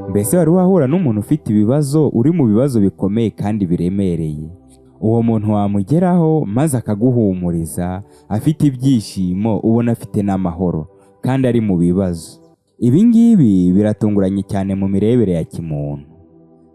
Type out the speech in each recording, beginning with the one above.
Mbese wari wahura n'umuntu ufite ibibazo, uri mu bibazo bikomeye kandi biremereye? Uwo muntu wamugeraho maze akaguhumuriza, afite ibyishimo, ubona afite n'amahoro kandi ari mu bibazo. Ibi ngibi biratunguranye cyane mu mirebere ya kimuntu,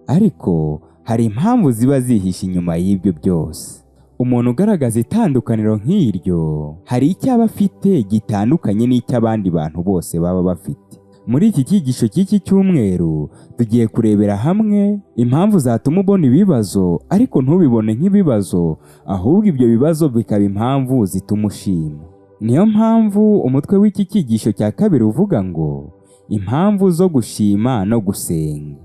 ariko hari impamvu ziba zihishe inyuma y'ibyo byose. Umuntu ugaragaza itandukaniro nk'iryo hari icyo aba afite gitandukanye n'icy'abandi bantu bose baba bafite. Muri iki cyigisho cy'iki cyumweru tugiye kurebera hamwe impamvu zatuma ubona ibibazo ariko ntubibone nk'ibibazo, ahubwo ibyo bibazo bikaba impamvu zituma ushima. Niyo mpamvu umutwe w'iki cyigisho cya kabiri uvuga ngo impamvu zo gushima no gusenga.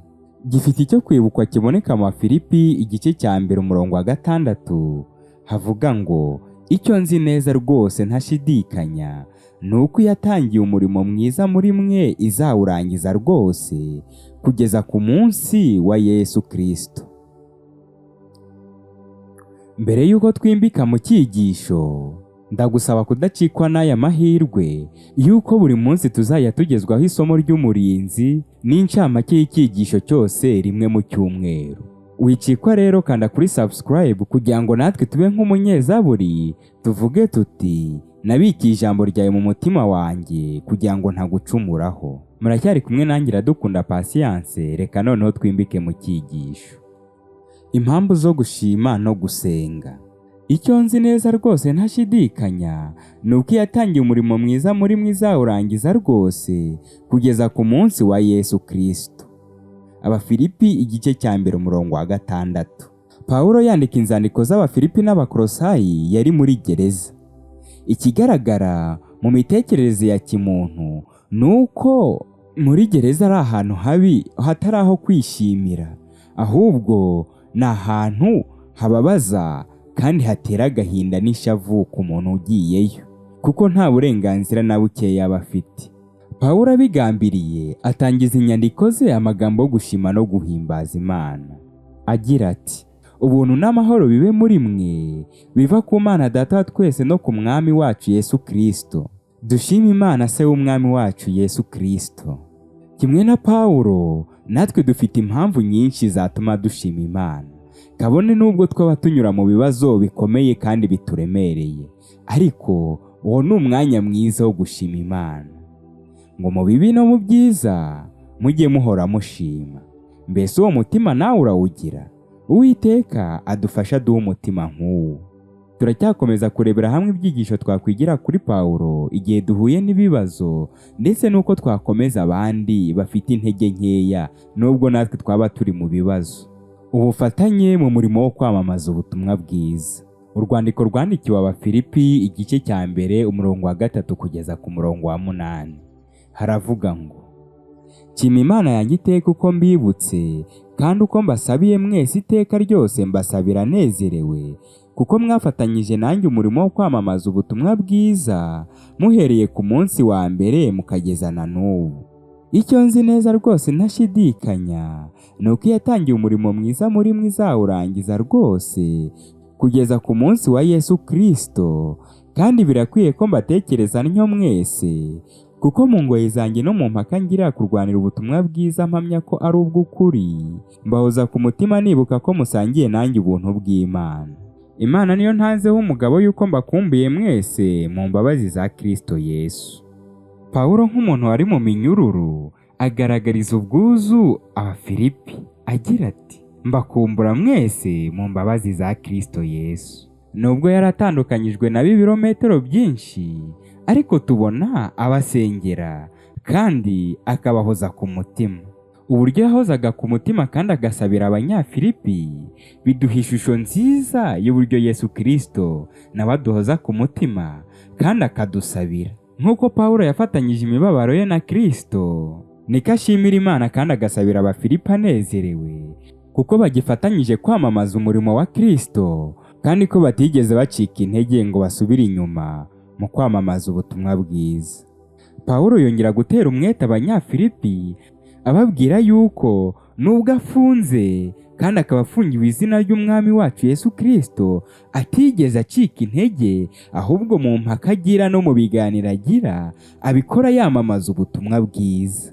Gifite icyo kwibukwa kiboneka mu Bafilipi igice cya 1 umurongo wa 6, havuga ngo icyo nzi neza rwose ntashidikanya nuko yatangiye umurimo mwiza muri mwe izawurangiza rwose kugeza ku munsi wa Yesu Kristo. Mbere yuko twimbika mu cyigisho, ndagusaba kudacikwa n'aya mahirwe yuko buri munsi tuzajya tugezwaho isomo ry'umurinzi n'incamake y'icyigisho cyose rimwe mu cyumweru. Wicikwa rero kanda kuri subscribe kugira ngo natwe tube nk'umunyezaburi tuvuge tuti nabikiye ijambo ryawe mu mutima wanjye kugira ngo ntagucumuraho. Muracyari kumwe nanjye Iradukunda Patience, reka noneho twimbike mu cyigisho. Impamvu zo gushima no gusenga. Icyo nzi neza rwose ntashidikanya nuko yatangiye umurimo mwiza muri mwe izawurangiza rwose kugeza ku munsi wa Yesu Kristo. Abafilipi igice cya 1 umurongo wa 6. Pawuro yandika inzandiko z'Abafilipi n'Abakorosayi yari muri gereza. Ikigaragara mu mitekerereze ya kimuntu nuko muri gereza ari ahantu habi hatari aho kwishimira, ahubwo ni ahantu hababaza kandi hatera agahinda n'ishavu ku muntu ugiyeyo, kuko nta burenganzira na bukeya aba afite. Pawuro abigambiriye atangiza inyandiko ze amagambo yo gushima no guhimbaza Imana agira ati: ubuntu n'amahoro bibe muri mwe biva ku Mana Data wa twese no ku Mwami wacu Yesu Kristo. Dushime Imana Se w'Umwami wacu Yesu Kristo. Kimwe na Pawuro, natwe dufite impamvu nyinshi zatuma dushima Imana, kabone nubwo twaba tunyura mu bibazo bikomeye kandi bituremereye, ariko uwo ni umwanya mwiza wo gushima Imana. Ngo mu bibi no mu byiza mujye muhora mushima. Mbese uwo mutima nawe urawugira? Uwiteka adufasha duhe umutima nk'uwo. Turacyakomeza kurebera hamwe ibyigisho twakwigira kuri Pawuro igihe duhuye n'ibibazo, ndetse nuko twakomeza abandi bafite intege nkeya nubwo natwe twaba turi mu bibazo. Ubufatanye mu murimo wo kwamamaza ubutumwa bwiza. Urwandiko rwandikiwe Abafilipi igice cya 1 umurongo wa 3 kugeza ku murongo wa 8. Haravuga ngo: Nshima Imana yanjye iteka uko mbibutse, kandi uko mbasabiye mwese iteka ryose mbasabira nezerewe, kuko mwafatanyije nanjye umurimo wo kwamamaza ubutumwa bwiza muhereye ku munsi wa mbere mukageza na n'ubu. Icyo nzi neza rwose ntashidikanya nuko yatangiye umurimo mwiza muri mwe izawurangiza rwose kugeza ku munsi wa Yesu Kristo, kandi birakwiye ko mbatekereza ntyo mwese, kuko mu ngoyi zanjye no mu mpaka ngira kurwanira ubutumwa bwiza mpamya ko ari ubw'ukuri, mbahoza ku mutima nibuka ko musangiye nanjye ubuntu bw'Imana. Imana niyo ntanzeho umugabo yuko mbakumbuye mwese mu mbabazi za Kristo Yesu. Pawuro nk'umuntu wari mu minyururu agaragariza ubwuzu Abafilipi agira ati: mbakumbura mwese mu mbabazi za Kristo Yesu. Nubwo yaratandukanyijwe na birometero byinshi, ariko tubona abasengera kandi akabahoza ku mutima. Uburyo yahozaga ku mutima kandi agasabira Abanyafilipi biduha ishusho nziza y'uburyo Yesu Kristo nawe aduhoza ku mutima kandi akadusabira. Nk'uko Pawuro yafatanyije imibabaro ye na Kristo, niko ashimira Imana kandi agasabira Abafilipi anezerewe, kuko bagifatanyije kwamamaza umurimo wa Kristo kandi ko batigeze bacika intege ngo basubire inyuma mu kwamamaza ubutumwa bwiza. Pawuro yongera gutera umwete Abanyafilipi ababwira yuko nubwo afunze kandi akaba afungiwe izina ry'Umwami wacu Yesu Kristo, atigeze acika intege, ahubwo mu mpaka agira no mu biganiro agira abikora yamamaza ubutumwa bwiza.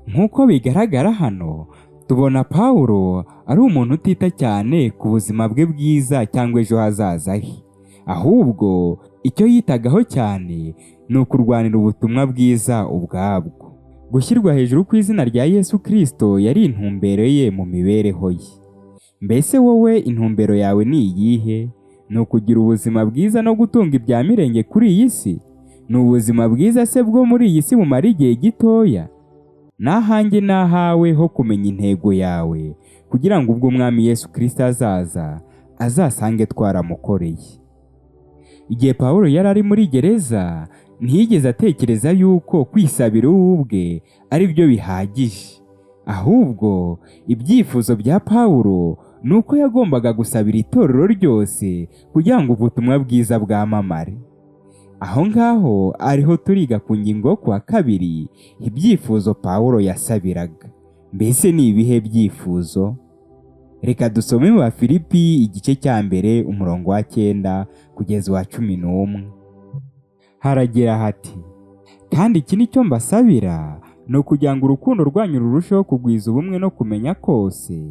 Nk'uko bigaragara hano, tubona Pawuro ari umuntu utita cyane ku buzima bwe bwiza cyangwa ejo hazaza he. Ahubwo icyo yitagaho cyane ni ukurwanira ubutumwa bwiza ubwabwo. Gushyirwa hejuru kw'izina rya Yesu Kristo yari intumbero ye mu mibereho ye. Mbese wowe intumbero yawe ni iyihe? Ni ukugira ubuzima bwiza no gutunga ibya mirenge kuri iyi si? Ni ubuzima bwiza se bwo muri iyi si bumara igihe gitoya? Nahanjye nahawe ho kumenya intego yawe, kugira ngo ubwo Umwami Yesu Kristo azaza, azasange twaramukoreye. Igihe Pawuro yari ari muri gereza, ntiyigeze atekereza yuko kwisabira ubwe ari byo bihagije. Ahubwo ibyifuzo bya Pawuro ni uko yagombaga gusabira itorero ryose kugira ngo ubutumwa bwiza bwamamare. Aho ngaho ariho turiga ku ngingo yo kuwa kabiri, ibyifuzo Pawuro yasabiraga. Mbese ni ibihe byifuzo? Reka dusome mu Bafilipi igice cya mbere umurongo wa 9 kugeza wa 11. Haragira hati: kandi iki ni cyo mbasabira, ni ukugira ngo urukundo rwanyu rurusheho kugwiza ubumwe no kumenya kose,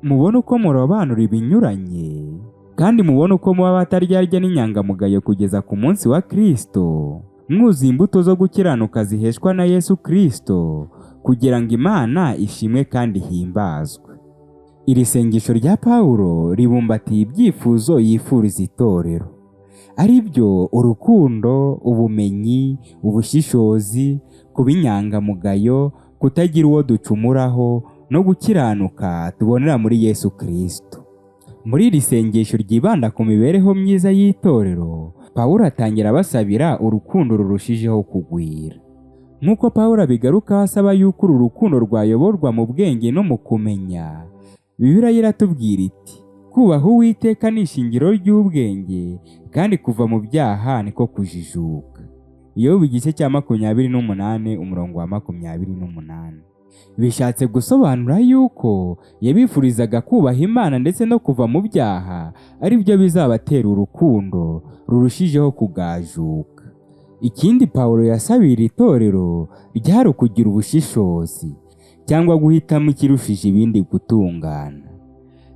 mubone uko murobanura ibinyuranye, kandi mubone uko muba bataryarya n'inyangamugayo kugeza ku munsi wa Kristo, mwuzuye imbuto zo gukiranuka ziheshwa na Yesu Kristo, kugira ngo Imana ishimwe kandi himbazwe. Iri sengesho rya Pawuro ribumbatiye ibyifuzo yifuriza itorero, ari byo urukundo, ubumenyi, ubushishozi, kuba inyangamugayo, kutagira uwo ducumuraho, no gukiranuka tubonera muri Yesu Kristo. Muri iri sengesho ryibanda ku mibereho myiza y'itorero, Pawuro atangira abasabira urukundo rurushijeho kugwira. Nk'uko Pawuro abigarukaho asaba yuko uru rukundo rwayoborwa mu bwenge no mu kumenya, Bibiliya iratubwira iti: kubaha Uwiteka ni ishingiro ry'ubwenge, kandi kuva mu byaha niko kujijuka. Yobu igice cya 28 umurongo wa 28. Bishatse gusobanura yuko yabifurizaga kubaha Imana ndetse no kuva mu byaha ari byo bizabatera urukundo rurushijeho kugajuka. Ikindi Pawuro yasabira itorero ryari ukugira ubushishozi, cyangwa guhitamo ikirushije ibindi gutungana.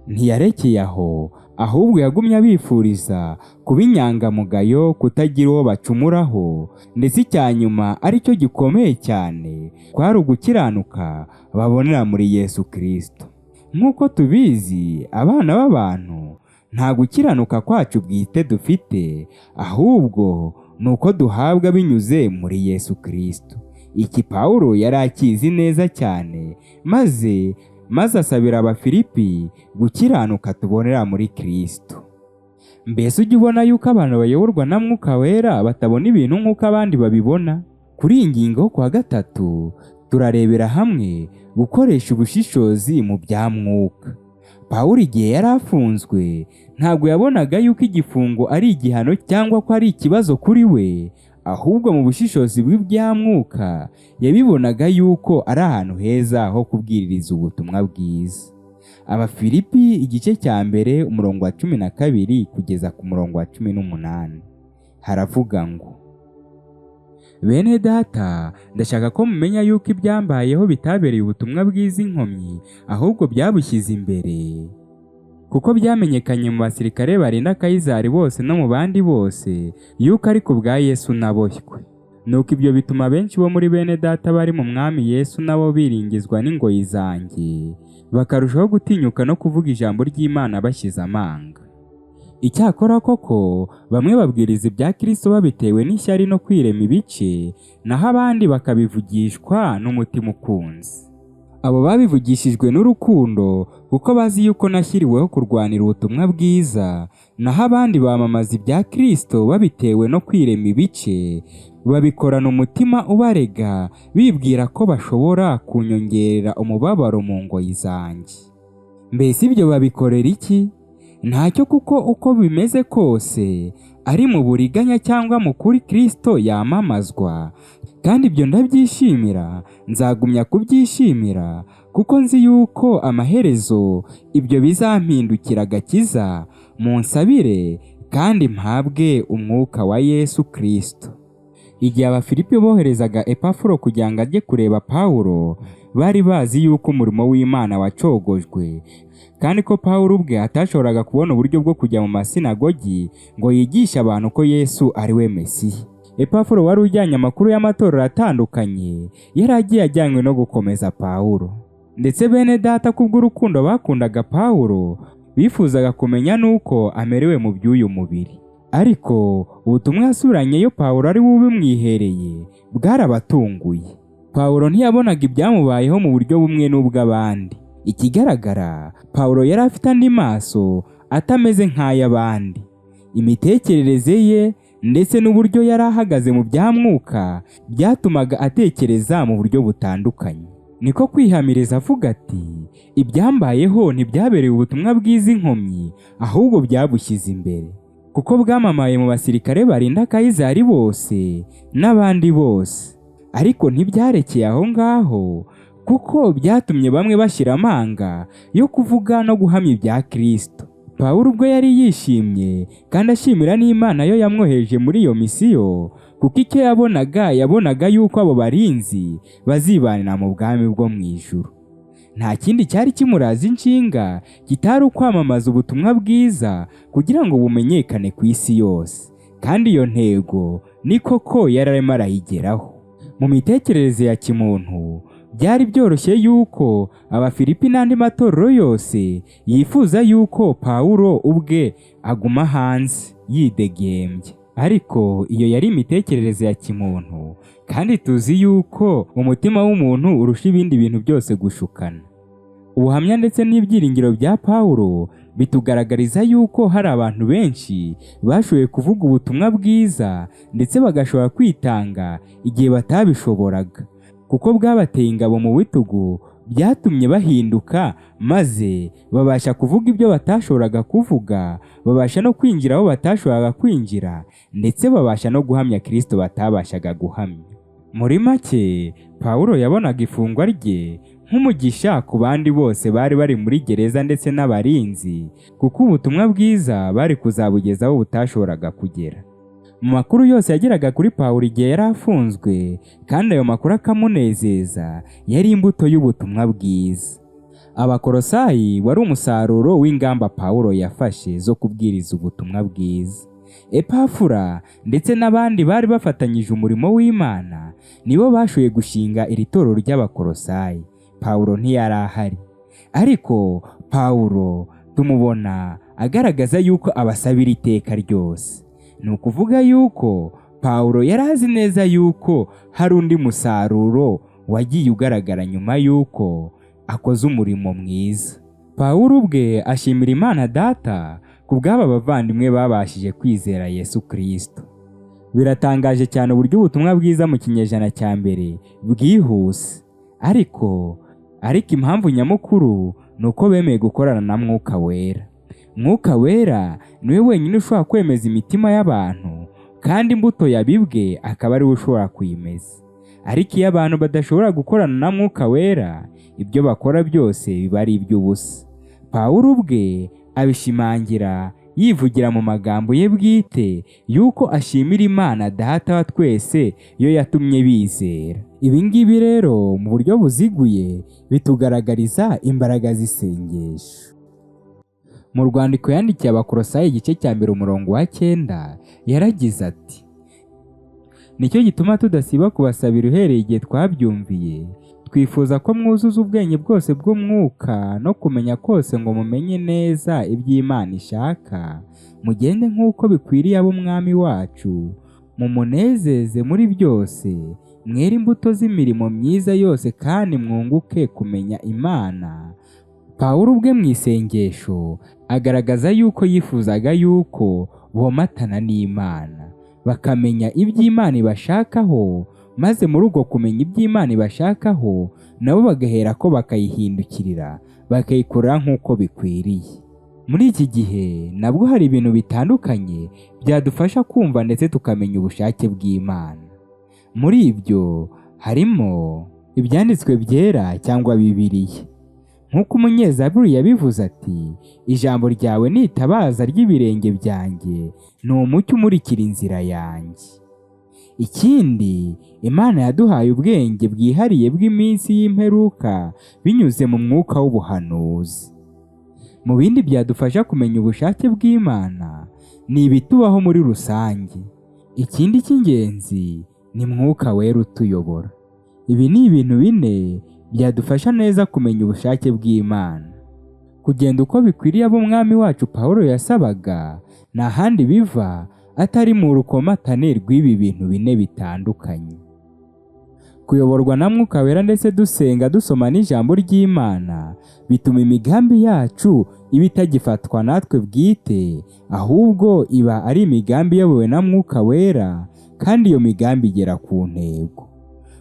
Ntiyarekeye aho, ahubwo yagumye abifuriza kuba inyangamugayo, kutagira uwo bacumuraho, ndetse icyanyuma ari cyo gikomeye cyane, kwari ugukiranuka babonera muri Yesu Kristo. Nk'uko tubizi, abana b'abantu nta gukiranuka kwacu bwite dufite, ahubwo ni uko duhabwa binyuze muri Yesu Kristo. Iki Pawuro yari akizi neza cyane, maze asabira Abafilipi gukiranuka tubonera muri Kristo. Mbese ujya ubona yuko abantu bayoborwa na Mwuka Wera batabona ibintu nk'uko abandi babibona? Kuri iyi ngingo kuwa 3 turarebera hamwe gukoresha ubushishozi mu bya Mwuka. Pawuro igihe yari afunzwe, ntabwo yabonaga yuko igifungo ari igihano cyangwa ko ari ikibazo kuri we, ahubwo mu bushishozi bw'ibya Mwuka yabibonaga yuko ari ahantu heza ho kubwiririza ubutumwa bwiza. Abafilipi igice cya mbere umurongo wa 12 kugeza ku murongo wa 18 haravuga ngo: bene data, ndashaka ko mumenya yuko ibyambayeho bitabereye ubutumwa bwiza inkomyi, ahubwo byabushyize imbere, kuko byamenyekanye mu basirikare barinda Kayizari bose no mu bandi bose yuko ari ku bwa Yesu naboshywe. Nuko ibyo bituma benshi bo muri bene data bari mu Mwami Yesu nabo biringizwa n'ingoyi zanjye, bakarushaho gutinyuka no kuvuga ijambo ry'Imana bashyize amanga. Icyakora koko bamwe babwiriza ibya Kristo babitewe n'ishyari no kwirema ibice, naho abandi bakabivugishwa n'umutima ukunze. Abo babivugishijwe n'urukundo kuko bazi yuko nashyiriweho kurwanira ubutumwa bwiza, naho abandi bamamaza ibya Kristo babitewe no kwirema ibice, babikorana umutima ubarega, bibwira ko bashobora kunyongerera umubabaro mu ngoyi zanjye. Mbese ibyo babikorera iki? Ntacyo, kuko uko bimeze kose, ari mu buriganya cyangwa mu kuri Kristo yamamazwa, kandi ibyo ndabyishimira, nzagumya kubyishimira, kuko nzi yuko amaherezo ibyo bizampindukira agakiza, munsabire kandi mpabwe umwuka wa Yesu Kristo. Igihe Abafilipi boherezaga Epafuro kugira ngo ajye kureba Pawuro, bari bazi yuko umurimo w'Imana wacogojwe kandi ko Pawuro ubwe atashoboraga kubona uburyo bwo kujya mu masinagogi ngo yigishe abantu ko Yesu ari we Mesiya. Epafuro wari ujyanye amakuru y'amatorero atandukanye yari agiye ajyanywe no gukomeza Pawuro. Ndetse bene data kubw'urukundo bakundaga Pawuro bifuzaga kumenya nuko amerewe mu by'uyu mubiri. Ariko ubutumwa yasubiranyeyo Pawuro ari bubimwihereye bwarabatunguye. Pawuro ntiyabonaga ibyamubayeho mu buryo bumwe n'ubw'abandi. Ikigaragara, Pawuro yari afite andi maso atameze nk'ay'abandi. Imitekerereze ye ndetse n'uburyo yari ahagaze mu bya mwuka byatumaga atekereza mu buryo butandukanye. Niko kwihamiriza avuga ati, ibyambayeho ntibyabereye ubutumwa bw'izi nkomyi, ahubwo byabushyize imbere, kuko bwamamaye mu basirikare barinda Kayizari bose n'abandi bose. Ariko ntibyarekeye aho ngaho, kuko byatumye bamwe bashyira amanga yo kuvuga no guhamya ibya Kristo. Pawuro ubwo yari yishimye kandi ashimira n'Imana yo yamwohereje muri iyo misiyo, kuko icyo yabonaga yuko abo barinzi bazibanira mu bwami bwo mu ijuru. Nta kindi cyari kimuraza inshinga kitari ukwamamaza ubutumwa bwiza kugira ngo bumenyekane ku isi yose, kandi iyo ntego ni koko yari arimo arayigeraho. Mu mitekerereze ya kimuntu byari byoroshye yuko Abafilipi n'andi matorero yose yifuza yuko Pawuro ubwe aguma hanze yidegembye. Ariko iyo yari imitekerereze ya kimuntu, kandi tuzi yuko umutima w'umuntu urusha ibindi bintu byose gushukana. Ubuhamya ndetse n'ibyiringiro bya Pawuro bitugaragariza yuko hari abantu benshi bashoboye kuvuga ubutumwa bwiza ndetse bagashobora kwitanga igihe batabishoboraga, kuko bwabateye ingabo mu bitugu, byatumye bahinduka maze babasha kuvuga ibyo batashoboraga kuvuga, babasha no kwinjira aho batashoboraga kwinjira, ndetse babasha no guhamya Kristo batabashaga guhamya. Muri make, Pawuro yabonaga ifungwa rye nk'umugisha ku bandi bose bari bari muri gereza ndetse n'abarinzi, kuko ubutumwa bwiza bari kuzabugezaho butashoboraga kugera. Mu makuru yose yageraga kuri Pawuro igihe yari afunzwe, kandi ayo makuru akamunezeza, yari imbuto y'ubutumwa bwiza. Abakorosayi wari umusaruro w'ingamba Pawuro yafashe zo kubwiriza ubutumwa bwiza. Epafura ndetse n'abandi bari bafatanyije umurimo w'Imana nibo bashoboye gushinga iri torero ry'Abakorosayi. Pawuro ntiyari ahari, ariko Pawuro tumubona agaragaza yuko abasabira iteka ryose. Ni ukuvuga yuko Pawuro yari azi neza yuko hari undi musaruro wagiye ugaragara nyuma yuko akoze umurimo mwiza. Pawuro ubwe ashimira Imana Data ku bw'aba bavandimwe babashije kwizera Yesu Kristo. Biratangaje cyane uburyo ubutumwa bwiza mu kinyejana cya mbere bwihuse, ariko impamvu nyamukuru ni uko bemeye gukorana na Mwuka Wera. Mwuka Wera niwe wenyine ushobora kwemeza imitima y'abantu, kandi imbuto yabibwe akaba ariwe ushobora kuyimeza. Ariko iyo abantu badashobora gukorana na Mwuka Wera, ibyo bakora byose biba ari iby'ubusa. Pawuro ubwe abishimangira yivugira mu magambo ye bwite yuko ashimira Imana Data wa twese yo yatumye bizera. Ibi ngibi rero mu buryo buziguye bitugaragariza imbaraga z'isengesho. Mu rwandiko yandikiye Abakorosayi igice cya 1 umurongo wa 9 yaragize ati, nicyo gituma tudasiba kubasabira uhereye igihe twabyumviye, twifuza ko mwuzuza ubwenge bwose bw'umwuka no kumenya kose ngo mumenye neza iby'Imana ishaka, mugende nk'uko bikwiriye ab'Umwami wacu, mumunezeze muri byose, mwere imbuto z'imirimo myiza yose kandi mwunguke kumenya Imana. Pawuro ubwe mu isengesho agaragaza yuko yifuzaga yuko bomatana n'Imana, bakamenya iby'Imana ibashakaho, maze muri uko kumenya iby'Imana ibashakaho nabo bagahera ko bakayihindukirira, bakayikorera nk'uko bikwiriye. Muri iki gihe nabwo hari ibintu bitandukanye byadufasha kumva ndetse tukamenya ubushake bw'Imana. Muri ibyo harimo ibyanditswe byera cyangwa Bibiliya. Nk'uko umunyezaburi yabivuze ati, ijambo ryawe ni itabaza ry'ibirenge byanjye, ni umucyo umurikira inzira yanjye. Ikindi, Imana yaduhaye ubwenge bwihariye bw'iminsi y'imperuka binyuze mu mwuka w'ubuhanuzi. Mu bindi byadufasha kumenya ubushake bw'Imana ni ibitubaho muri rusange. Ikindi cy'ingenzi ni Mwuka Wera utuyobora. Ibi ni ibintu bine byadufasha neza kumenya ubushake bw'Imana. Kugenda uko bikwiriye abo Umwami wacu Pawuro yasabaga nta handi biva atari mu rukomatane rw'ibi bintu bine bitandukanye. Kuyoborwa na Mwuka Wera ndetse dusenga dusoma n'ijambo ry'Imana bituma imigambi yacu iba itagifatwa natwe bwite, ahubwo iba ari imigambi iyobowe na Mwuka Wera, kandi iyo migambi igera ku ntego.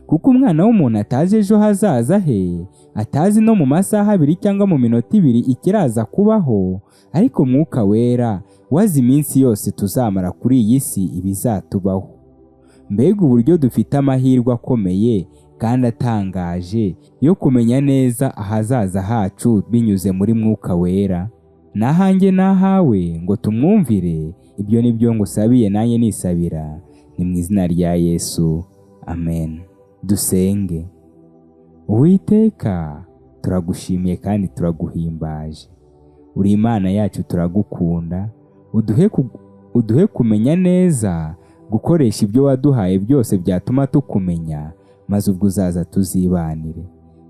Kuko umwana w'umuntu atazi ejo hazaza he, atazi no mu masaha abiri cyangwa mu minota ibiri ikiraza kubaho, ariko Mwuka Wera wazi iminsi yose tuzamara kuri iyi si ibizatubaho. Mbega uburyo dufite amahirwe akomeye kandi atangaje yo kumenya neza ahazaza hacu binyuze muri Mwuka Wera. Nahanjye nahawe ngo tumwumvire, ibyo ni byo ngusabiye nanjye nisabira, ni mu izina rya Yesu, amen. Dusenge. Uwiteka, turagushimiye kandi turaguhimbaje. Uri Imana yacu, turagukunda. Uduhe kumenya neza, gukoresha ibyo waduhaye byose byatuma tukumenya, maze ubwo uzaza tuzibanire.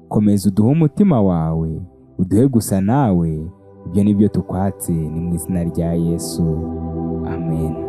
Komeza uduhe umutima wawe, uduhe gusa nawe. Ibyo ni byo tukwatse, ni mu izina rya Yesu, amen.